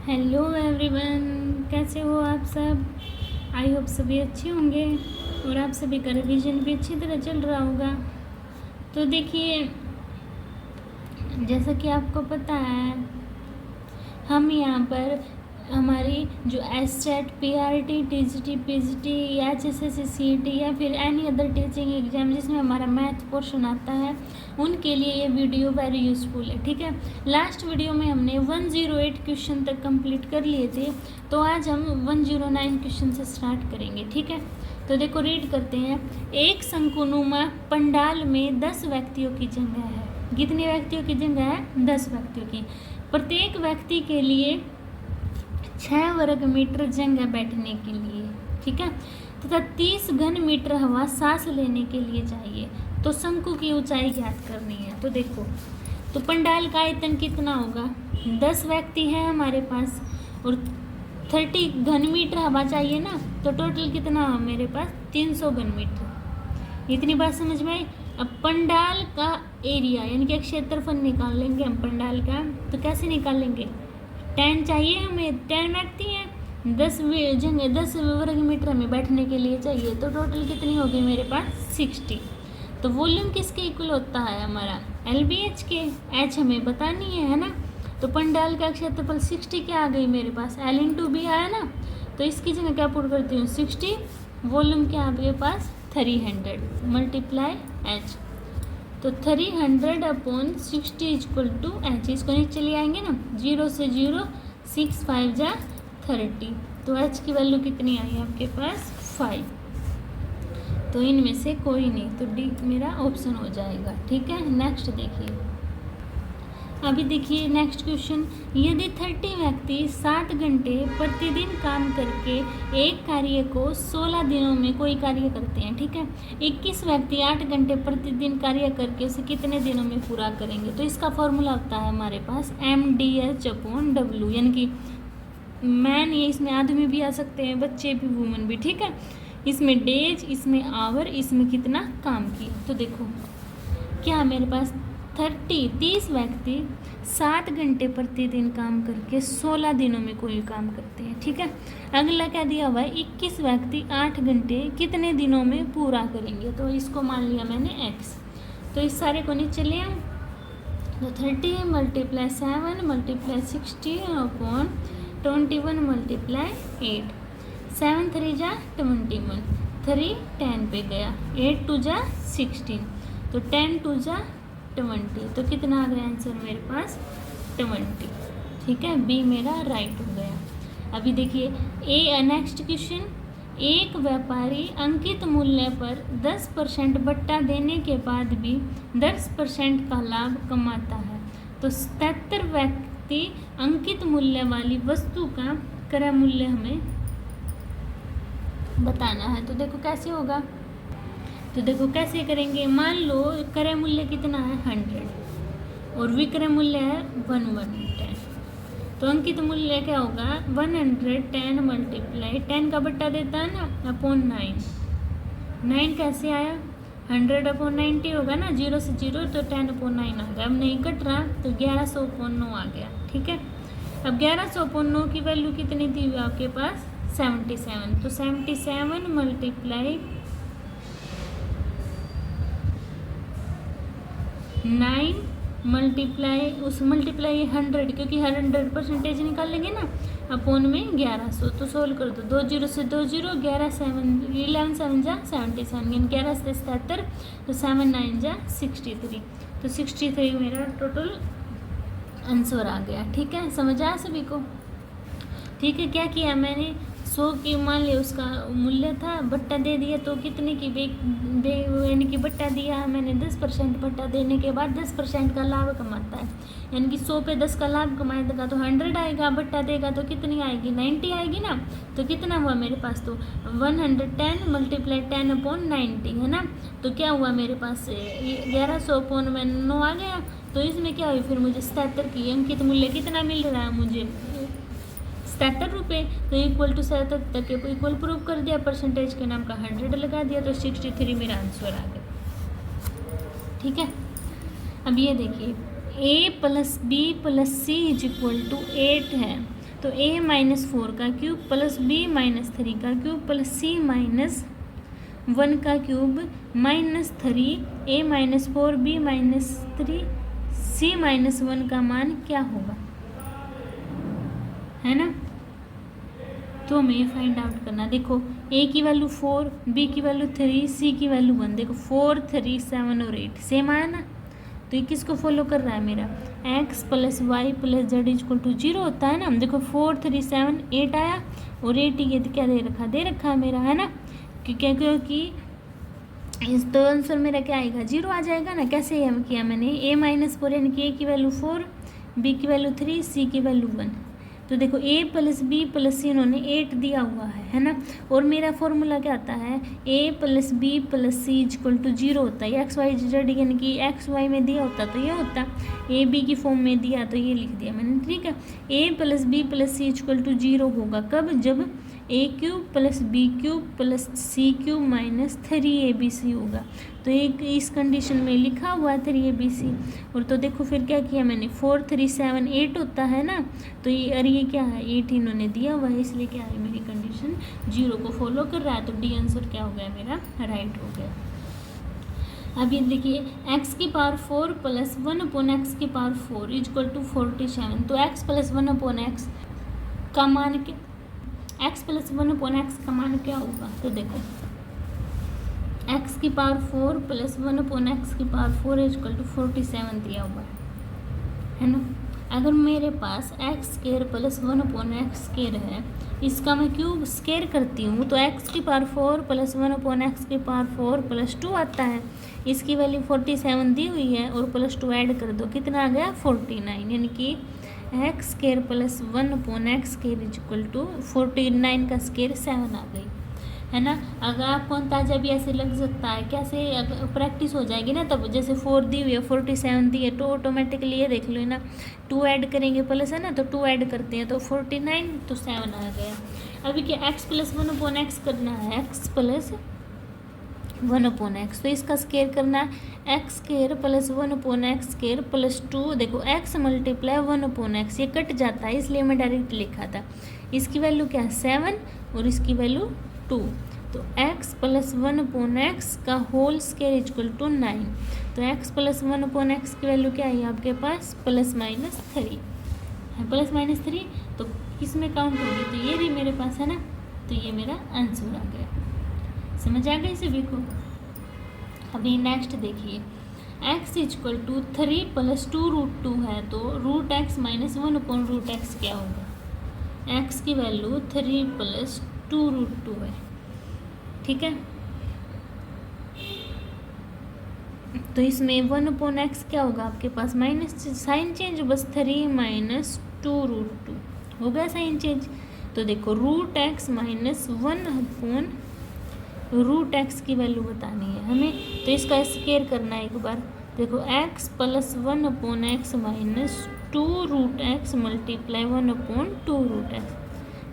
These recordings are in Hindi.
हेलो एवरीवन, कैसे हो आप सब। आई होप सभी अच्छे होंगे और आप सभी का रिवीजन भी अच्छी तरह चल रहा होगा। तो देखिए, जैसा कि आपको पता है, हम यहाँ पर हमारी जो एससेट, PRT, TGT, PGT, HSSC, CET या फिर एनी अदर टीचिंग एग्जाम जिसमें हमारा मैथ पोर्शन आता है, उनके लिए ये वीडियो वेरी यूज़फुल है। ठीक है, लास्ट वीडियो में हमने 108 क्वेश्चन तक कंप्लीट कर लिए थे, तो आज हम 109 क्वेश्चन से स्टार्ट करेंगे। ठीक है, तो देखो रीड करते हैं। एक शंकुनुमा पंडाल में 10 व्यक्तियों की जगह है। कितने व्यक्तियों की जगह है? 10 व्यक्तियों की। प्रत्येक व्यक्ति के लिए 6 वर्ग मीटर जगह बैठने के लिए, ठीक है, तथा 30 घन मीटर हवा सांस लेने के लिए चाहिए। तो शंकु की ऊंचाई ज्ञात करनी है। तो देखो, तो पंडाल का आयतन कितना होगा? 10 व्यक्ति हैं हमारे पास और 30 घन मीटर हवा चाहिए ना, तो टोटल कितना है मेरे पास? 300 घन मीटर। इतनी बात समझ में आई। अब पंडाल का एरिया यानी कि क्षेत्रफल निकाल लेंगे हम पंडाल का। तो कैसे निकालेंगे? 10 चाहिए हमें, 10 व्यक्ति हैं, 10 जगह 10 वर्ग मीटर हमें बैठने के लिए चाहिए। तो टोटल कितनी होगी मेरे पास? 60। तो वॉल्यूम किसके इक्वल होता है? हमारा LBH के। H हमें बतानी है ना। तो पंडाल का क्षेत्रफल 60 क्या आ गई मेरे पास? L × B आया ना। तो इसकी जगह क्या पुट करती हूँ? 60। वॉल्यूम क्या है आपके पास? 300 मल्टीप्लाई H। तो 300/60 = H। इसको नीचे ले आएंगे ना, 0 से 0, 6 5 जा 30। तो H की वैल्यू कितनी आई आपके पास? 5। तो इनमें से कोई नहीं, तो D मेरा ऑप्शन हो जाएगा। ठीक है, नेक्स्ट देखिए। अभी देखिए नेक्स्ट क्वेश्चन। यदि 30 व्यक्ति 7 घंटे प्रतिदिन काम करके एक कार्य को 16 दिनों में कोई कार्य करते हैं, ठीक है, 21 व्यक्ति 8 घंटे प्रतिदिन कार्य करके उसे कितने दिनों में पूरा करेंगे? तो इसका फॉर्मूला होता है हमारे पास MDH/W, यानी कि मैन, ये इसमें आदमी भी आ सकते हैं, बच्चे भी, वुमन भी। ठीक है, इसमें डेज, इसमें आवर, इसमें कितना काम किया। तो देखो क्या मेरे पास 30 व्यक्ति 7 घंटे प्रतिदिन काम करके 16 दिनों में कोई काम करते हैं। ठीक है, अगला क्या दिया हुआ है? 21 व्यक्ति 8 घंटे कितने दिनों में पूरा करेंगे? तो इसको मान लिया मैंने X। तो इस सारे को नीचे ले आऊँ, तो 30 × 7 × 60/21 × 8। 7 3 जा 21, 3 10 पे गया, 8 2 जा 16, तो 10 2 जा 20। तो कितना आ गया आंसर मेरे पास? 20। ठीक है, B मेरा राइट हो गया। अभी देखिए नेक्स्ट क्वेश्चन। एक व्यापारी अंकित मूल्य पर 10% बट्टा देने के बाद भी 10% का लाभ कमाता है। तो 77 व्यक्ति अंकित मूल्य वाली वस्तु का क्रय मूल्य हमें बताना है। तो देखो कैसे होगा। तो देखो कैसे करेंगे। मान लो क्रय मूल्य कितना है? 100 और विक्रय मूल्य है 110। तो अंकित मूल्य क्या होगा? 110 मल्टीप्लाई 10 का बट्टा देता है ना अपॉन 9। 9 कैसे आया? 100/90 होगा ना, 0 से 0, तो 10/9 आ गया। अब नहीं कट रहा, तो 1100/9 आ गया। ठीक है, अब 1100/9 की वैल्यू कितनी थी आपके पास? 77। तो 77 मल्टीप्लाई 9 मल्टीप्लाई उस मल्टीप्लाई 100, क्योंकि 100% निकालेंगे ना, अपॉन में 1100। तो सोल्व कर दो, 2 0 से 2 0, 11 7 जा 77, यानी 11 से 77, तो 7 9 जा 63। तो 63 मेरा टोटल आंसर आ गया। ठीक है, समझ आया सभी को? ठीक है, क्या किया मैंने? 100 की मान लिया उसका मूल्य था, बट्टा दे दिया, तो कितने की यानी कि बट्टा दिया है मैंने 10%। बट्टा देने के बाद 10% का लाभ कमाता है, यानी कि 100 पे 10 का लाभ कमाएगा तो 100 आएगा। बट्टा देगा तो कितनी आएगी? 90 आएगी ना। तो कितना हुआ मेरे पास? तो 110 मल्टीप्लाई 10/90 है ना। तो क्या हुआ मेरे पास? 1100/9 आ गया। तो इसमें क्या हुई फिर? मुझे 77 की अंकित मूल्य कितना मिल रहा है? मुझे 77 रुपये। तो इक्वल टू 77 के इक्वल प्रूव कर दिया, परसेंटेज के नाम का 100 लगा दिया, तो 63 मेरा आंसर आ गया। ठीक है, अब ये देखिए A + B + C = 8 है। तो a माइनस 4 का क्यूब प्लस b माइनस 3 का क्यूब प्लस c माइनस 1 का cube minus 3 a minus 4 b minus 3 c minus 1 का मान क्या होगा, है ना। तो हमें ये फाइंड आउट करना। देखो a की वैल्यू 4, b की वैल्यू 3, c की वैल्यू 1। देखो 4, 3, 7 और 8 सेम आया ना। तो ये किसको फॉलो कर रहा है मेरा, x plus Y plus Z equal to 0 होता है ना। देखो 4, 3, 7, 8 आया और 8 ये क्या दे रखा है मेरा, है ना। क्योंकि इस तो आंसर मेरा क्या आएगा, 0 आ जाएगा ना। कैसे किया मैंने, a माइनस 4 यानी कि a की वैल्यू 4, b की वैल्यू 3, c की वैल्यू 1। तो देखो a प्लस बी प्लस सी इन्होंने 8 दिया हुआ है ना। और मेरा फॉर्मूला क्या आता है, a plus B plus C equal to 0 होता है। एक्स वाई जेड यानी कि एक्स वाई में दिया होता तो ये होता, a b की फॉर्म में दिया तो ये लिख दिया मैंने, ठीक है। a plus B plus C equal to 0 होगा कब, जब a cube plus B cube plus C cube minus 3abc होगा। तो एक इस कंडीशन में लिखा हुआ है 3abc। और तो देखो फिर क्या किया मैंने, 4, 3, 7, 8 होता है ना। तो ये अरे ये क्या है, 8 इन्होंने दिया हुआ है, इसलिए क्या है मेरी कंडीशन 0 को फॉलो कर रहा है। तो डी आंसर क्या हो गया मेरा, राइट हो गया। अब ये देखिए x की पावर 4 प्लस 1 अपॉन एक्स की पावर 4 इक्वल टू 47। तो x प्लस 1 अपॉन एक्स का मान क्या, x प्लस 1 अपॉन एक्स का मान क्या होगा। तो देखो x की पावर 4 प्लस 1 अपॉन एक्स की पावर 4 इक्वल टू 47 दिया हुआ है ना। अगर मेरे पास x square plus 1 upon x square है, इसका मैं क्यूब स्केयर करती हूँ तो x की पावर 4 प्लस 1 अपॉन एक्स की पावर 4 प्लस 2 आता है। इसकी वैल्यू 47 दी हुई है और प्लस 2 ऐड कर दो, कितना आ गया 49। यानी कि X square plus 1 upon x square equal to 49 का स्केयर 7 आ गई, है ना। अगर आपको अंदाजा भी ऐसे लग सकता है, कैसे अगर प्रैक्टिस हो जाएगी ना, तब जैसे 4 दी हुई है 47 दी है तो ऑटोमेटिकली ये देख लो ना, 2 ऐड करेंगे प्लस है ना, तो 2 ऐड करते हैं तो 49 तो 7 आ गया। अभी क्या एक्स प्लस 1 अपॉन एक्स करना है, एक्स प्लस 1 अपॉन एक्स, तो इसका स्केयर करना है x square plus 1 upon x square plus 2। देखो एक्स मल्टीप्लाई 1 अपॉन एक्स, ये कट जाता है इसलिए मैं डायरेक्ट लिखा था। इसकी वैल्यू क्या है 7 और इसकी वैल्यू 2। तो x प्लस 1 अपॉन एक्स का होल स्केयर इक्वल टू 9। तो x प्लस 1 अपॉन एक्स की वैल्यू क्या है आपके पास, प्लस माइनस 3 है, प्लस माइनस 3। तो किस में काउंट होगी, तो ये भी मेरे पास है ना। तो ये मेरा आंसर आ गया, समझ आ गई सभी को। अभी नेक्स्ट देखिए, x equal to 3 plus 2 root 2 है, तो root X minus 1 upon root X क्या होगा। x की वैल्यू 3 प्लस 2 रूट 2 है, ठीक है। तो इसमें 1 अपॉन एक्स क्या होगा आपके पास, माइनस साइन चेंज, बस 3 माइनस 2 रूट 2 हो गया साइन चेंज। तो देखो root X minus 1 upon root X की वैल्यू बतानी है हमें, तो इसका स्केयर करना है एक बार। देखो x plus 1 upon X minus 2 root X multiply 1 upon 2 root X,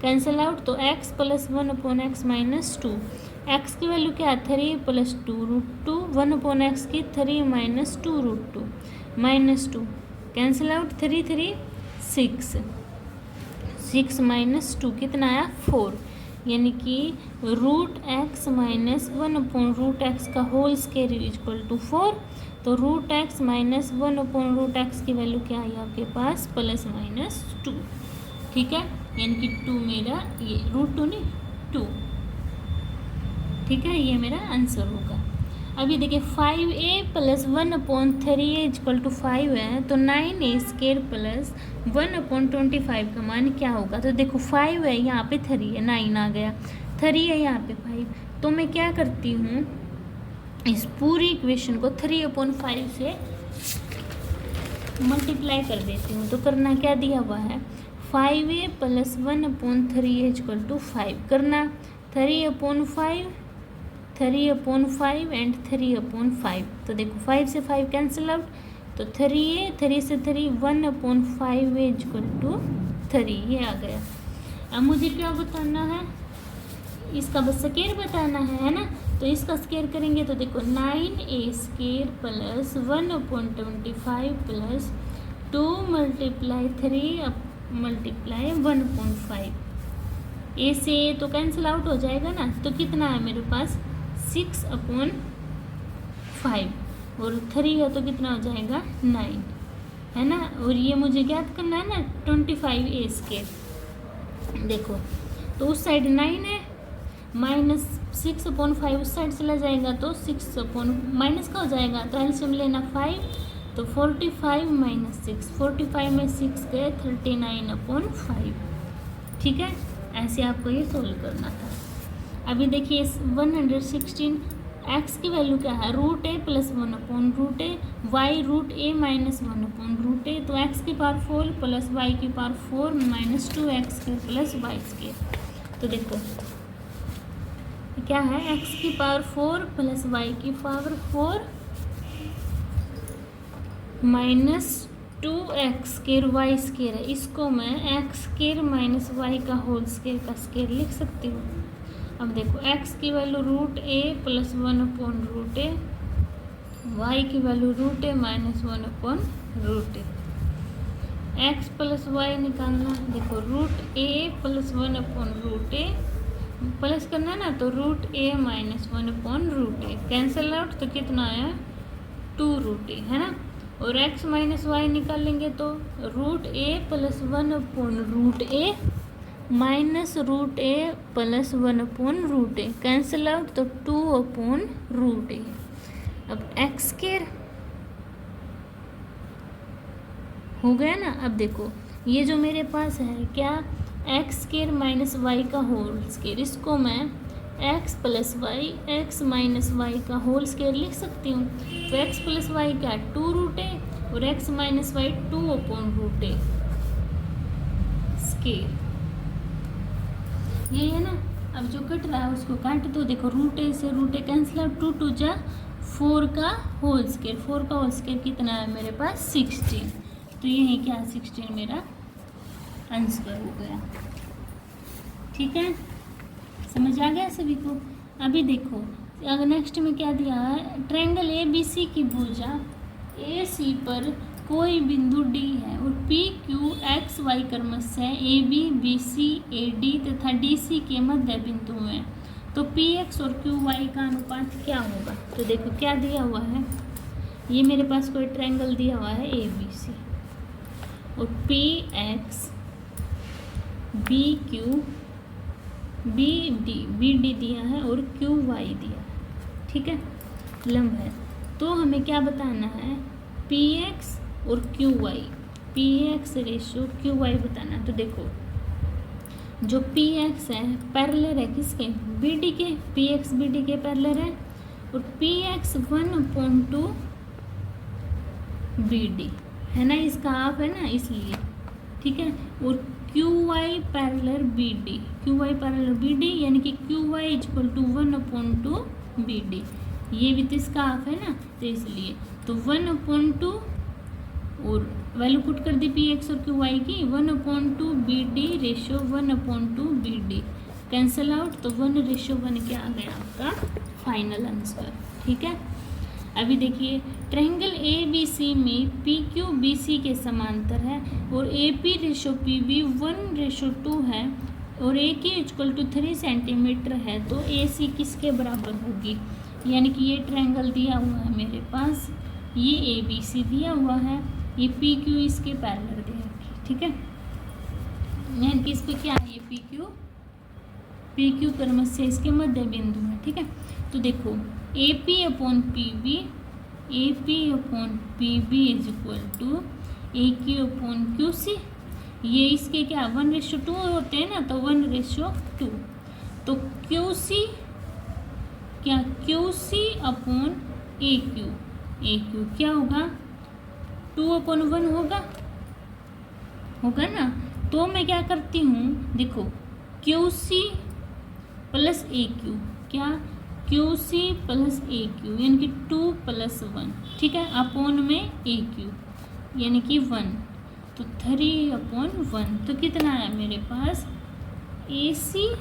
cancel out. तो x plus 1 upon X minus 2, x की वैल्यू क्या है 3 प्लस 2 रूट 2, 1 अपॉन एक्स की 3 minus 2 root 2 minus 2, cancel out 3 3 6, 6 minus 2 कितना आया 4। यानी कि root X minus 1 upon root X का होल स्केयर इक्वल टू 4। तो root X minus 1 upon root X की वैल्यू क्या आई आपके पास, प्लस माइनस 2, ठीक है। यानी कि 2 मेरा ये रूट 2 नहीं 2, ठीक है, ये मेरा आंसर होगा। अभी देखिए 5a plus 1 upon 3a equal to 5 है, तो 9a स्केयर प्लस 1 अपॉन 25 का मान क्या होगा। तो देखो 5 है यहाँ पे 3 है, 9 आ गया, 3 है यहाँ पे 5। तो मैं क्या करती हूँ, इस पूरी इक्वेशन को 3 अपॉन 5 से मल्टीप्लाई कर देती हूँ। तो करना क्या दिया हुआ है, 5a plus 1 upon 3a equal to 5 करना, 3 अपॉन 5 3 अपॉन 5 एंड 3 अपॉन 5। तो देखो 5 से 5 कैंसिल आउट, तो 3a 3 से 3 1 अपॉन 5a इक्वल टू 3, ये आ गया। अब मुझे क्या बताना है, इसका बस स्केयर बताना है ना। तो इसका स्केयर करेंगे तो देखो 9a square plus 1 upon 25 plus 2 multiply 3 multiply 1/5। ए से ए तो कैंसिल आउट हो जाएगा ना, तो कितना है मेरे पास 6/5 और 3 है तो कितना हो जाएगा 9, है ना। और ये मुझे ज्ञात करना है ना 25a²। देखो तो उस साइड 9 है, -6/5 उस साइड चला जाएगा तो 6 माइनस का हो जाएगा, तो एलसीएम लेना 5, तो 45 - 6, 45 में 6 गए 39/5। ठीक है, ऐसे आपको ये सोल्व करना था। अभी देखिए 116 एक्स की वैल्यू क्या है, √a + 1/√a, y √a - 1/√a, तो x की पावर 4 + y की पावर 4 -2x² + y²। तो देखो क्या है, x की पावर 4 + y की पावर 4 -2x² y² है। इसको मैं x² - y का होल स्क्वायर का स्क्वायर लिख सकती हूँ। अब देखो x की वैल्यू √a + 1/√a, y की value √a - 1/√a। x + y निकालना, देखो √a + 1/√a प्लस करना है ना, तो √a - 1/√a कैंसिल आउट, तो कितना आया 2√a, है ना। और x - y निकालेंगे तो √a + 1/√a -√a + 1/√a cancel out, तो 2/√a। अब x² हो गया ना। अब देखो ये जो मेरे पास है क्या, x² - y का होल स्क्वायर, इसको मैं x + y का होल स्क्वायर लिख सकती हूँ। तो x + y क्या 2√a और x - y 2/√a स्क्वायर, ये है ना। अब जो कट रहा है उसको काट दो, देखो √a से √a कैंसिल आउट, 2 2 जा 4 का होल स्क्वायर, 4 का होल स्क्वायर कितना है मेरे पास 16, तो यही क्या 16 मेरा आंसर हो गया। ठीक है, समझ आ गया सभी को। अभी देखो अगर नेक्स्ट में क्या दिया है, ट्रायंगल ABC की भुजा AC पर कोई बिंदु D है और PQ XY क्रमशः AB BC AD तथा DC के मध्य बिंदु हैं, तो PX और QY का अनुपात क्या होगा। तो देखो क्या दिया हुआ है, ये मेरे पास कोई ट्रायंगल दिया हुआ है ABC और PX BQ BD दिया है और QY दिया है। ठीक है, लंब है, तो हमें क्या बताना है PX और QY, PX रेशो QY बताना। तो देखो जो PX है पैरेलल है किसके, BD के, PX BD के पैरेलल है और PX 1/2 BD है ना, इसका हाफ है ना इसलिए। ठीक है, और QY parallel BD, QY parallel BD यानी कि QY = 1/2 BD, ये भी तो इसका हाफ है ना, तो इसलिए तो 1/2 और वैल्यू पुट कर दी PX और QY की, 1/2 BD ratio 1/2 BD cancel out, तो 1:1 क्या आ गया आपका फाइनल आंसर। ठीक है, अभी देखिए ट्रायंगल ABC में PQ BC के समांतर है और AP रेशो PB 1:2 है और AK = 3 सेंटीमीटर है, तो AC किसके बराबर होगी। यानी कि ये ट्रायंगल दिया हुआ है मेरे पास, ये ABC दिया हुआ है, ये PQ इसके पैरेलल दिया है। ठीक है, यानी कि इस पे क्या है, ये PQ क्रमशः इसके मध्य बिंदु है। ठीक है, तो देखो AP/PB = AQ/QC, ये इसके क्या 1:2 होते हैं ना, तो 1:2, तो QC क्या QC/AQ क्या होगा 2/1 होगा ना। तो मैं क्या करती हूँ, देखो QC + AQ, क्या QC + AQ यानी कि 2 + 1, ठीक है, अपॉन में AQ यानी कि 1, तो 3/1, तो कितना है मेरे पास AC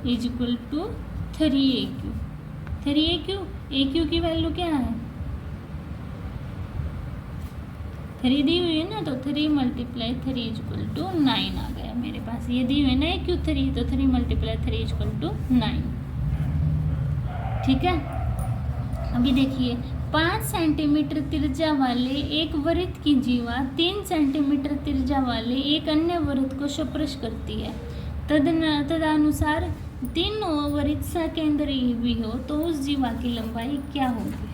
= 3AQ। 3AQ की वैल्यू क्या है 3 दी हुई है ना, तो 3 मल्टीप्लाई 3 इक्वल टू 9 आ गया मेरे पास। ये दी हुई है ना क्यों 3, तो 3 मल्टीप्लाई 3 इक्वल टू 9। ठीक है, अभी देखिए 5 सेंटीमीटर त्रिज्या वाले एक वृत्त की जीवा 3 सेंटीमीटर त्रिज्या वाले एक अन्य वृत्त को स्पर्श करती है। तदनुसार तीनों वृत्त सकेंद्रीय भी हो तो उस जीवा की लंबाई क्या होगी।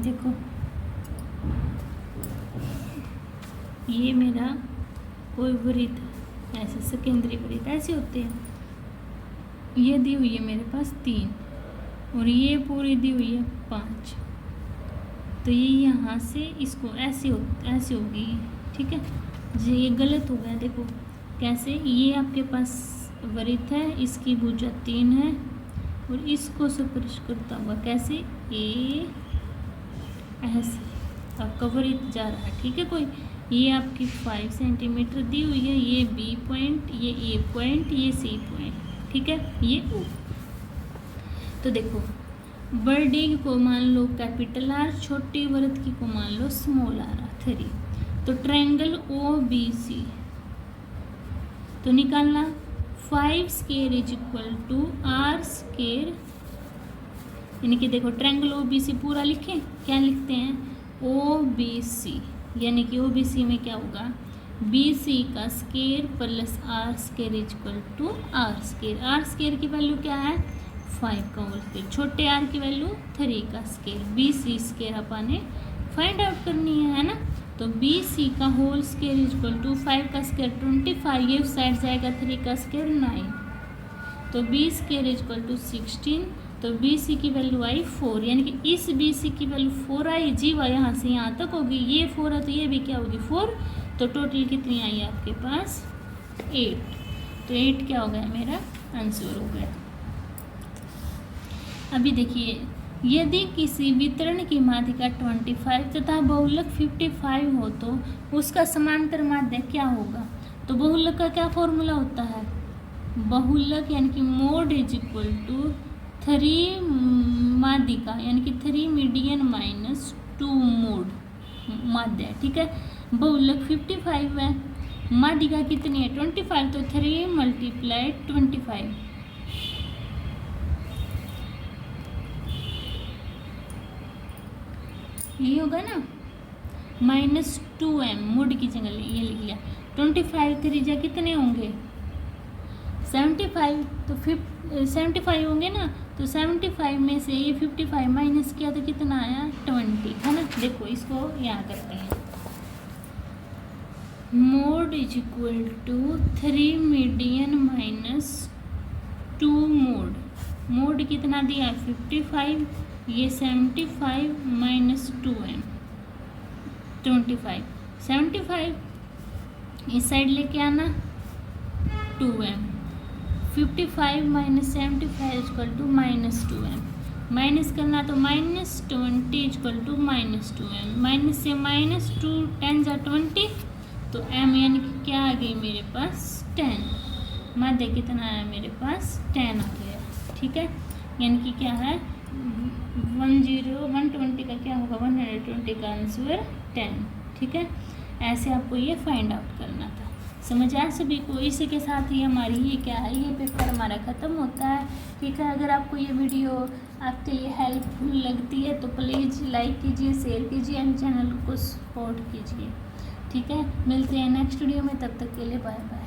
देखो ये मेरा कोई वृत्त ऐसे सकेंद्रीय वृत्त ऐसे होते हैं। ये दी हुई है मेरे पास 3 और ये पूरी दी हुई है 5, तो ये यहाँ से इसको ऐसे होगी। ठीक है जी, ये गलत हो गया। देखो कैसे, ये आपके पास वृत्त है, इसकी भुजा 3 है और इसको स्पर्श करता हुआ कैसे ए ऐसे आपका वृत्त जा रहा है। ठीक है, कोई ये आपकी 5 सेंटीमीटर दी हुई है, ये बी पॉइंट, ये ए पॉइंट, ये सी पॉइंट। ठीक है, ये ओ। तो देखो बड़ी को मान लो कैपिटल आर, छोटी वृत्त की को मान लो स्मॉल आर 3। तो ट्रायंगल ओ बी सी तो निकालना 5 square is equal to R square, यानी कि देखो ट्रायंगल ओ बी सी पूरा लिखें, क्या लिखते हैं ओ बी सी, यानी कि ओ बी सी में क्या होगा बी सी का square plus R square equal to R square. R square की वैल्यू क्या है 5 का होल स्क्वायर, छोटे आर की वैल्यू 3 का स्क्वायर, बी सी स्क्वायर अपने फाइंड आउट करनी है ना। तो बी सी का होल स्क्वायर इक्वल टू 5 का स्क्वायर 25, ये उस साइड जाएगा 3 का स्क्वायर 9, तो बी स्क्वायर इक्वल टू 16। तो बी सी की वैल्यू आई 4, यानी कि इस बी सी की वैल्यू 4 आई, जीवा यहाँ से यहाँ तक होगी, ये 4 है तो ये भी क्या होगी 4, तो टोटल कितनी आई आपके पास 8। तो 8 क्या हो गया मेरा आंसर हो गया। अभी देखिए यदि किसी वितरण की माध्यिका 25 तथा बहुलक 55 हो तो उसका समांतर माध्य क्या होगा। तो बहुलक का क्या फॉर्मूला होता है, बहुलक यानी कि मोड इज इक्वल टू 3 माध्यिका यानी कि 3 मीडियन माइनस 2 मोड माध्य। ठीक है, बहुलक 55 है, माध्यिका कितनी है 25, तो 3 मल्टीप्लाई 25, ये होगा ना -2m, मोड की जगह ये लिख लिया। 25 त्रिज्या कितने होंगे 75, तो 75 होंगे ना, तो 75 में से ये 55 माइनस किया तो कितना आया 20, है ना। देखो इसको यहाँ करते हैं, mode is equal to 3 median minus 2 mode, mode कितना दिया 55, ये 75 माइनस 2m 25, 75 इस साइड लेके आना 2m, 55 minus 75 equal to -2m, minus करना तो -20 इक्वल टू -2m, माइनस से -2 10 जा 20, तो m यानी कि क्या आ गई मेरे पास 10, माध्य कितना आया मेरे पास 10 आ गया। ठीक है, यानी कि क्या है 120 का क्या होगा 120 का आंसर 10। ठीक है, ऐसे आपको ये फाइंड आउट करना था। समझ आया सभी को। इसी के साथ ही हमारी ये क्या है ये पेपर हमारा ख़त्म होता है। ठीक है, अगर आपको ये वीडियो आपके लिए हेल्पफुल लगती है तो प्लीज़ लाइक कीजिए, शेयर कीजिए एंड चैनल को सपोर्ट कीजिए। ठीक है, मिलते हैं नेक्स्ट वीडियो में, तब तक के लिए बाय बाय।